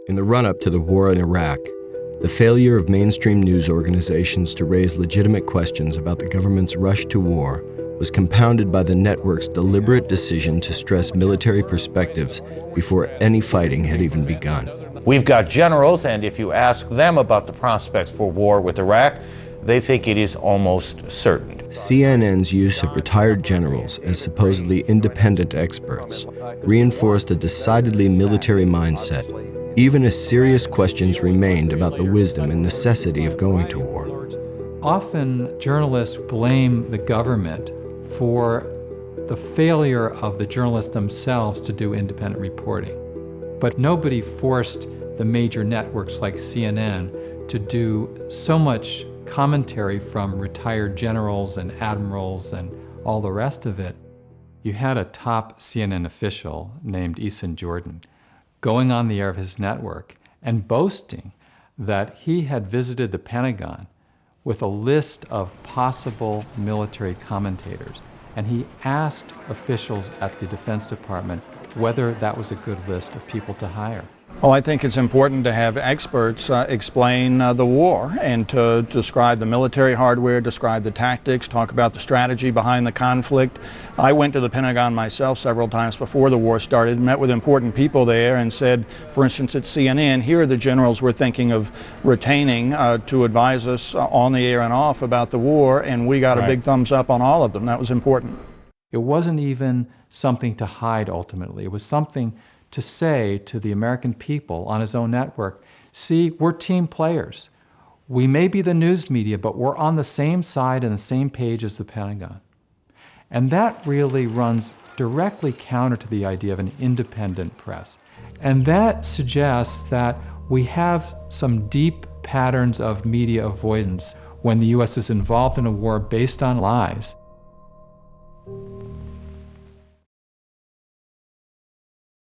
In the run-up to the war in Iraq, the failure of mainstream news organizations to raise legitimate questions about the government's rush to war was compounded by the network's deliberate decision to stress military perspectives before any fighting had even begun. We've got generals, and if you ask them about the prospects for war with Iraq, they think it is almost certain. CNN's use of retired generals as supposedly independent experts reinforced a decidedly military mindset, even as serious questions remained about the wisdom and necessity of going to war. Often, journalists blame the government for the failure of the journalists themselves to do independent reporting. But nobody forced the major networks like CNN to do so much commentary from retired generals and admirals and all the rest of it. You had a top CNN official named Eason going on the air of his network and boasting that he had visited the Pentagon with a list of possible military commentators. And he asked officials at the Defense Department whether that was a good list of people to hire. Well, I think it's important to have experts explain the war and to describe the military hardware, describe the tactics, talk about the strategy behind the conflict. I went to the Pentagon myself several times before the war started, met with important people there and said, for instance, at CNN, here are the generals we're thinking of retaining to advise us on the air and off about the war, and we got a big thumbs up on all of them. That was important. It wasn't even something to hide ultimately. It was something to say to the American people on his own network, see, we're team players. We may be the news media, but we're on the same side and the same page as the Pentagon. And that really runs directly counter to the idea of an independent press. And that suggests that we have some deep patterns of media avoidance when the U.S. is involved in a war based on lies.